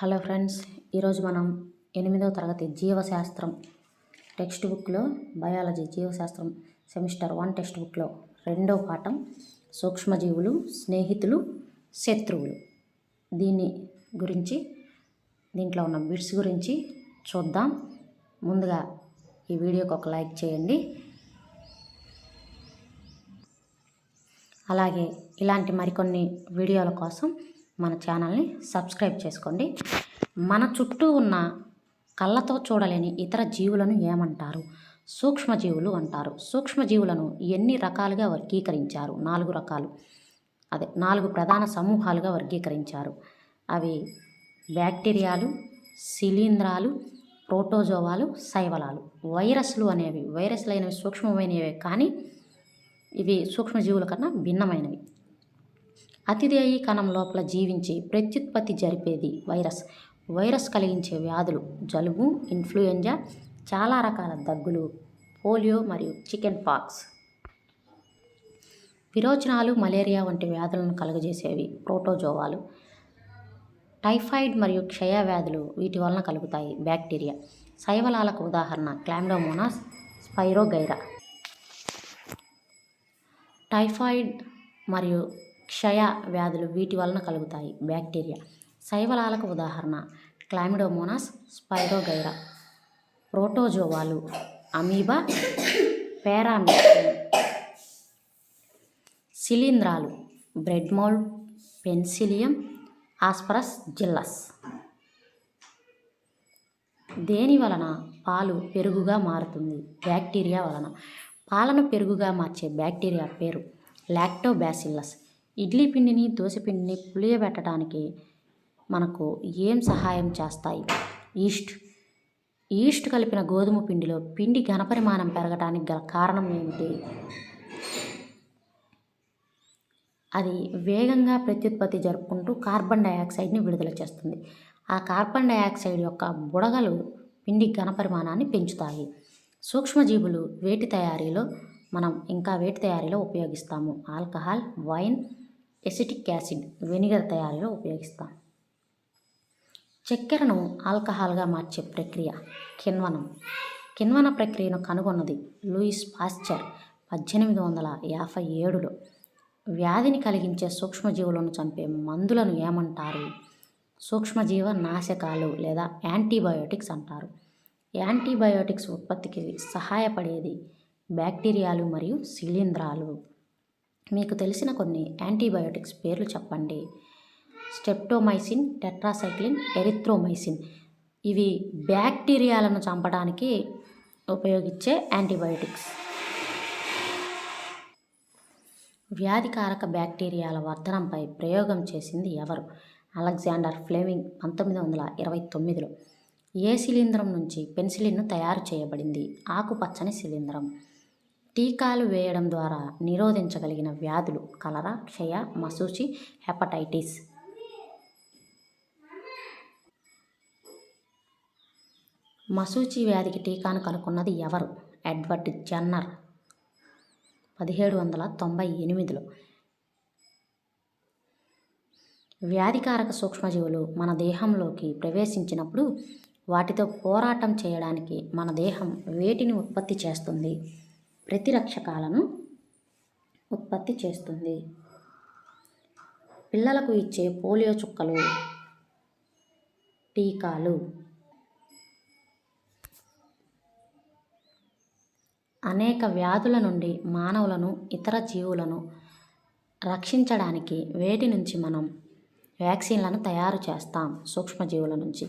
Hello friends, ఈరోజు మనం 8వ తరగతి జీవశాస్త్రం టెక్స్ట్ బుక్లో బయాలజీ జీవశాస్త్రం సెమిస్టర్ 1 టెక్స్ట్ బుక్లో 2వ పాఠం సూక్ష్మజీవులు, స్నేహితులు, శత్రువులు దీంట్లో ఉన్న బిట్స్ గురించి చూద్దాం. ముందుగా ఈ వీడియోకి ఒక లైక్ చేయండి. అలాగే ఇలాంటి మరికొన్ని వీడియోల కోసం మన ఛానల్ని సబ్స్క్రైబ్ చేసుకోండి. మన చుట్టూ ఉన్న కళ్ళతో చూడలేని ఇతర జీవులను ఏమంటారు? సూక్ష్మజీవులు అంటారు. సూక్ష్మజీవులను ఎన్ని రకాలుగా వర్గీకరించారు? 4 రకాలు, 4 ప్రధాన సమూహాలుగా వర్గీకరించారు. అవి బ్యాక్టీరియాలు, శిలీంధ్రాలు, ప్రోటోజోవాలు, శైవలాలు. వైరస్లైనవి సూక్ష్మమైనవే, కానీ ఇవి సూక్ష్మజీవుల కన్నా భిన్నమైనవి. అతిదేయి కణం లోపల జీవించి ప్రత్యుత్పత్తి జరిపేది వైరస్ కలిగించే వ్యాధులు జలుబు, ఇన్ఫ్లుయెంజా, చాలా రకాల దగ్గులు, పోలియో మరియు చికెన్ పాక్స్. విరోచనాలు, మలేరియా వంటి వ్యాధులను కలుగజేసేవి ప్రోటోజోవాలు. టైఫాయిడ్ మరియు క్షయ వ్యాధులు వీటి వలన కలుగుతాయి బ్యాక్టీరియా. శైవలాలకు ఉదాహరణ క్లామిడోమోనాస్, స్పైరోగైరా. టైఫాయిడ్ మరియు క్షయ వ్యాధులు వీటి వలన కలుగుతాయి బ్యాక్టీరియా. శైవలాలకు ఉదాహరణ క్లామిడోమోనాస్, స్పైరోగైరా. ప్రోటోజోవాలు అమీబా, పారామిక్సిన్. శిలీంధ్రాలు బ్రెడ్ మోల్డ్, పెన్సిలియం, ఆస్పరస్ జిల్లస్. దేని వలన పాలు పెరుగుగా మారుతుంది? బ్యాక్టీరియా వలన. పాలను పెరుగుగా మార్చే బ్యాక్టీరియా పేరు లాక్టోబాసిల్లస్. ఇడ్లీ పిండిని, దోసపిండిని పులియబెట్టడానికి మనకు ఏం సహాయం చేస్తాయి? ఈస్ట్ కలిపిన గోధుమ పిండిలో పిండి ఘనపరిమాణం పెరగడానికి గల కారణం ఏమిటి? అది వేగంగా ప్రత్యుత్పత్తి జరుపుకుంటూ కార్బన్ డయాక్సైడ్ని విడుదల చేస్తుంది. ఆ కార్బన్ డయాక్సైడ్ యొక్క బుడగలు పిండి ఘనపరిమాణాన్ని పెంచుతాయి. సూక్ష్మజీవులు వేటి తయారీలో ఉపయోగిస్తాము? Alcohol, wine, acetic acid, vinegar తయారీలో ఉపయోగిస్తాం. చక్కెరను ఆల్కహాల్గా మార్చే ప్రక్రియ కిణ్వనం. కిణ్వన ప్రక్రియను కనుగొన్నది లూయిస్ పాస్చర్ 1857లో. వ్యాధిని కలిగించే సూక్ష్మజీవులను చంపే మందులను ఏమంటారు? సూక్ష్మజీవ నాశకాలు లేదా యాంటీబయోటిక్స్ అంటారు. యాంటీబయోటిక్స్ ఉత్పత్తికి సహాయపడేది బ్యాక్టీరియాలు మరియు శిలీంధ్రాలు. మీకు తెలిసిన కొన్ని యాంటీబయోటిక్స్ పేర్లు చెప్పండి. Streptomycin, tetracycline, erythromycin. ఇవి బ్యాక్టీరియాలను చంపడానికి ఉపయోగించే యాంటీబయోటిక్స్. వ్యాధికారక బ్యాక్టీరియాల వర్ధనంపై ప్రయోగం చేసింది ఎవరు? Alexander Fleming 1929లో. ఏ శిలీంధ్రం నుంచి పెన్సిలిన్ను తయారు చేయబడింది? ఆకుపచ్చని శిలీంధ్రం. టీకాలు వేయడం ద్వారా నిరోధించగలిగిన వ్యాధులు కలరా, క్షయ, మశూచి, హెపటైటిస్. మశూచి వ్యాధికి టీకాను కనుగొన్నది ఎవరు? ఎడ్వర్డ్ జెన్నర్ 1798లో. వ్యాధికారక సూక్ష్మజీవులు మన దేహంలోకి ప్రవేశించినప్పుడు వాటితో పోరాటం చేయడానికి మన దేహం వేటిని ఉత్పత్తి చేస్తుంది? ప్రతిరక్షకాలను ఉత్పత్తి చేస్తుంది. పిల్లలకు ఇచ్చే పోలియో చుక్కలు, టీకాలు. అనేక వ్యాధుల నుండి మానవులను, ఇతర జీవులను రక్షించడానికి వేటి నుంచి మనం వ్యాక్సిన్లను తయారు చేస్తాం? సూక్ష్మజీవుల నుంచి.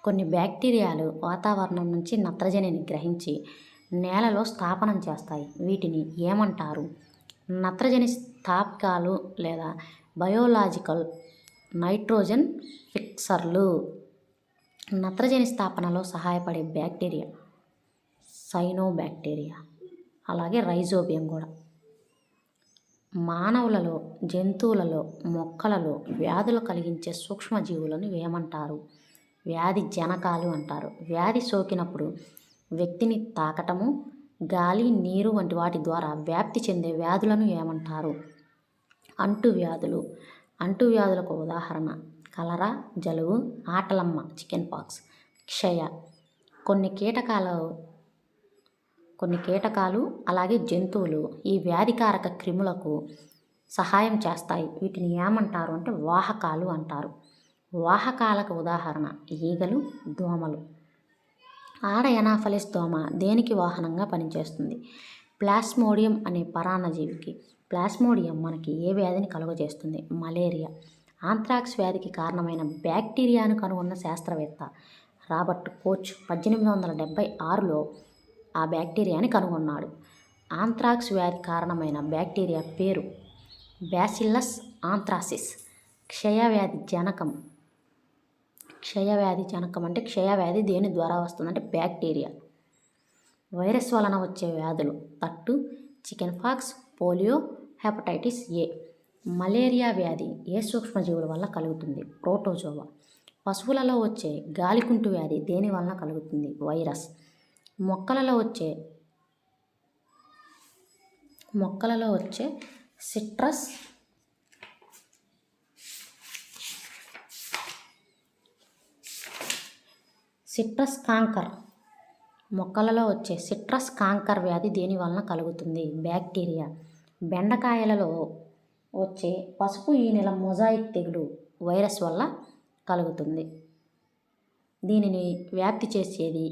కొన్ని బ్యాక్టీరియాలు వాతావరణం నుంచి నత్రజనిని గ్రహించి నేలలో స్థాపనం చేస్తాయి. వీటిని ఏమంటారు? నత్రజని స్థాపకాలు లేదా బయోలాజికల్ నైట్రోజన్ ఫిక్సర్లు. నత్రజని స్థాపనలో సహాయపడే బ్యాక్టీరియా సైనోబాక్టీరియా, అలాగే రైజోబియం కూడా. మానవులలో, జంతువులలో, మొక్కలలో వ్యాధులు కలిగించే సూక్ష్మజీవులను ఏమంటారు? వ్యాధి జనకాలు అంటారు. వ్యాధి సోకినప్పుడు వ్యక్తిని తాకటము, గాలి, నీరు వంటి వాటి ద్వారా వ్యాప్తి చెందే వ్యాధులను ఏమంటారు? అంటువ్యాధులు. అంటువ్యాధులకు ఉదాహరణ కలరా, జలుబు, ఆటలమ్మ చికెన్ పాక్స్, క్షయ. కొన్ని కీటకాలు అలాగే జంతువులు ఈ వ్యాధికారక క్రిములకు సహాయం చేస్తాయి. వీటిని ఏమంటారు అంటే వాహకాలు అంటారు. వాహకాలకు ఉదాహరణ ఈగలు, దోమలు. ఆడ ఎనాఫలిస్ దోమ దేనికి వాహనంగా పనిచేస్తుంది? ప్లాస్మోడియం అనే పరాన్నజీవికి. ప్లాస్మోడియం మనకి ఏ వ్యాధిని కలుగజేస్తుంది? మలేరియా. ఆంథ్రాక్స్ వ్యాధికి కారణమైన బ్యాక్టీరియాను కనుగొన్న శాస్త్రవేత్త రాబర్ట్ కోచ్ 1876లో ఆ బ్యాక్టీరియాని కనుగొన్నాడు. ఆంథ్రాక్స్ వ్యాధి కారణమైన బ్యాక్టీరియా పేరు బ్యాసిల్లస్ ఆంథ్రాసిస్. క్షయవ్యాధి జనకం అంటే క్షయవ్యాధి దేని ద్వారా వస్తుందంటే బ్యాక్టీరియా. వైరస్ వలన వచ్చే వ్యాధులు తట్టు, chicken pox, polio, hepatitis A. Malaria వ్యాధి ఏ సూక్ష్మజీవుల వల్ల కలుగుతుంది? ప్రోటోజోవా. పశువులలో వచ్చే గాలికుంటు వ్యాధి దేని వలన కలుగుతుంది? వైరస్. మొక్కలలో వచ్చే సిట్రస్ కాంకర్ వ్యాధి దేని వలన కలుగుతుంది? బ్యాక్టీరియా. బెండకాయలలో వచ్చే పసుపు ఈనెల మొజాయిక్ తెగులు వైరస్ వల్ల కలుగుతుంది.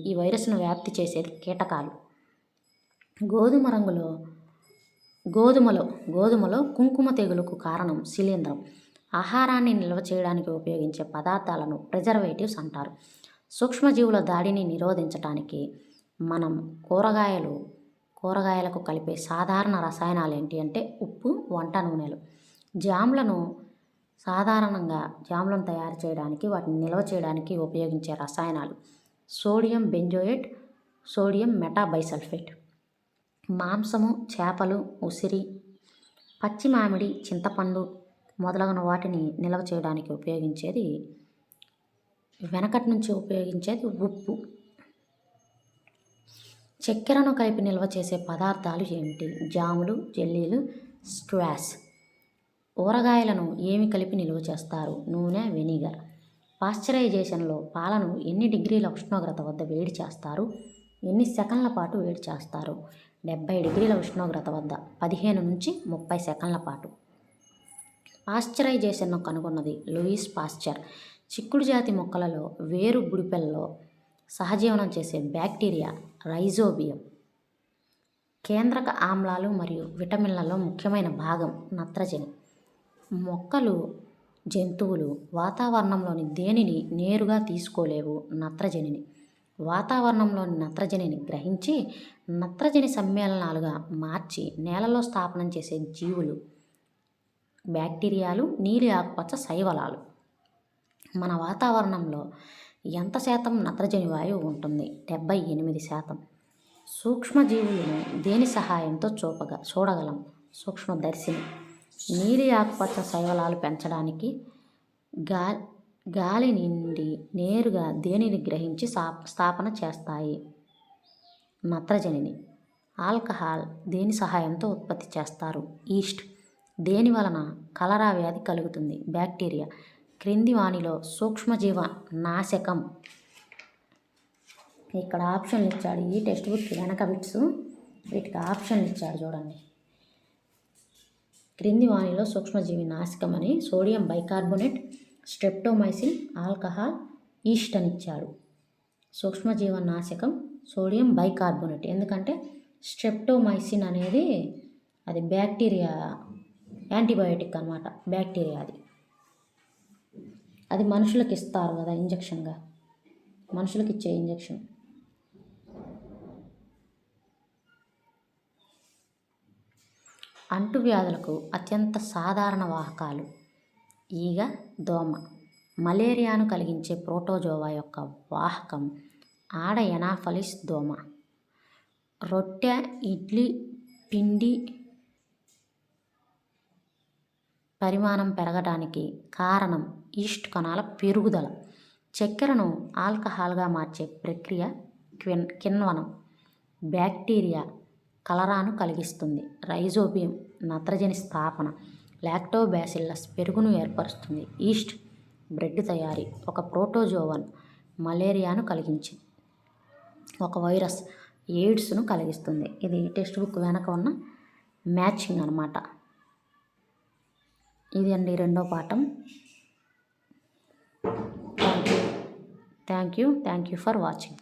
ఈ వైరస్ను వ్యాప్తి చేసేది కీటకాలు. గోధుమలో కుంకుమ తెగులుకు కారణం శిలీంధ్రం. ఆహారాన్ని నిల్వ చేయడానికి ఉపయోగించే పదార్థాలను ప్రిజర్వేటివ్స్ అంటారు. సూక్ష్మజీవుల దాడిని నిరోధించడానికి మనం కూరగాయలకు కలిపే సాధారణ రసాయనాలు ఏంటి అంటే ఉప్పు, వంట నూనెలు. సాధారణంగా జామ్లను తయారు చేయడానికి వాటిని నిల్వ చేయడానికి ఉపయోగించే రసాయనాలు సోడియం బెంజోయేట్, సోడియం మెటాబైసల్ఫేట్. మాంసము, చేపలు, ఉసిరి, పచ్చి మామిడి, చింతపండు మొదలగున వాటిని నిల్వ చేయడానికి వెనకటి నుంచి ఉపయోగించేది ఉప్పు. చక్కెరను కలిపి నిల్వ చేసే పదార్థాలు ఏమిటి? జాములు, జెల్లీలు, స్క్వాష్. ఊరగాయలను ఏమి కలిపి నిల్వ చేస్తారు? నూనె, వెనిగర్. పాశ్చరైజేషన్లో పాలను ఎన్ని డిగ్రీల ఉష్ణోగ్రత వద్ద వేడి చేస్తారు? ఎన్ని సెకన్ల పాటు వేడి చేస్తారు? 70 డిగ్రీల ఉష్ణోగ్రత వద్ద 15 నుంచి 30 సెకన్ల పాటు. పాశ్చరైజేషన్ను కనుగొన్నది లూయిస్ పాశ్చర్. చిక్కుడు జాతి మొక్కలలో వేరు బుడిపెల్లో సహజీవనం చేసే బ్యాక్టీరియా రైజోబియం. కేంద్రక ఆమ్లాలు మరియు విటమిన్లలో ముఖ్యమైన భాగం నత్రజని. మొక్కలు, జంతువులు వాతావరణంలోని దేనిని నేరుగా తీసుకోలేవు? నత్రజనిని. వాతావరణంలోని నత్రజనిని గ్రహించి నత్రజని సమ్మేళనాలుగా మార్చి నేలలో స్థాపనం చేసే జీవులు బ్యాక్టీరియాలు, నీలి ఆకుపచ్చ శైవలాలు. మన వాతావరణంలో ఎంత శాతం నత్రజని వాయువు ఉంటుంది? 78%. సూక్ష్మజీవులను దేని సహాయంతో చూడగలం? సూక్ష్మదర్శిని. నీలి ఆకుపచ్చ శైవలాలు పెంచడానికి గాలి నుండి నేరుగా దేనిని గ్రహించి స్థాపన చేస్తాయి? నత్రజనిని. ఆల్కహాల్ దేని సహాయంతో ఉత్పత్తి చేస్తారు? ఈస్ట్. దేని వలన కలరా వ్యాధి కలుగుతుంది? బ్యాక్టీరియా. క్రింది వానిలో సూక్ష్మజీవ నాశకం. ఇక్కడ ఆప్షన్లు ఇచ్చాడు. ఈ టెక్స్ట్ బుక్ వెనక బిట్స్ వీటికి ఆప్షన్లు ఇచ్చాడు చూడండి. క్రింది వానిలో సూక్ష్మజీవి నాశకం అని sodium bicarbonate, streptomycin, alcohol, east అని ఇచ్చాడు. సూక్ష్మజీవ నాశకం సోడియం బైకార్బోనేట్. ఎందుకంటే స్ట్రెప్టోమైసిన్ అనేది అది బ్యాక్టీరియా యాంటీబయోటిక్ అన్నమాట. బ్యాక్టీరియా అది మనుషులకు ఇస్తారు కదా ఇంజక్షన్గా, మనుషులకు ఇచ్చే ఇంజక్షన్. అంటువ్యాధులకు అత్యంత సాధారణ వాహకాలు ఈగ, దోమ. మలేరియాను కలిగించే ప్రోటోజోవా యొక్క వాహకం ఆడ ఎనాఫలిస్ దోమ. రొట్టె, ఇడ్లీ పిండి పరిమాణం పెరగడానికి కారణం ఈస్ట్ కణాల పెరుగుదల. చక్కెరను ఆల్కహాల్గా మార్చే ప్రక్రియ కిణ్వనం. బ్యాక్టీరియా కలరాను కలిగిస్తుంది. రైజోబియం నత్రజని స్థాపన. లాక్టోబాసిల్లస్ పెరుగును ఏర్పరుస్తుంది. ఈస్ట్ బ్రెడ్ తయారీ. ఒక ప్రోటోజోవన్ మలేరియాను కలిగించింది. ఒక వైరస్ ఎయిడ్స్ను కలిగిస్తుంది. ఇది టెక్స్ట్ బుక్ వెనక ఉన్న మ్యాచింగ్ అనమాట. ఇది అండి రెండో పాఠం. Thank you for watching.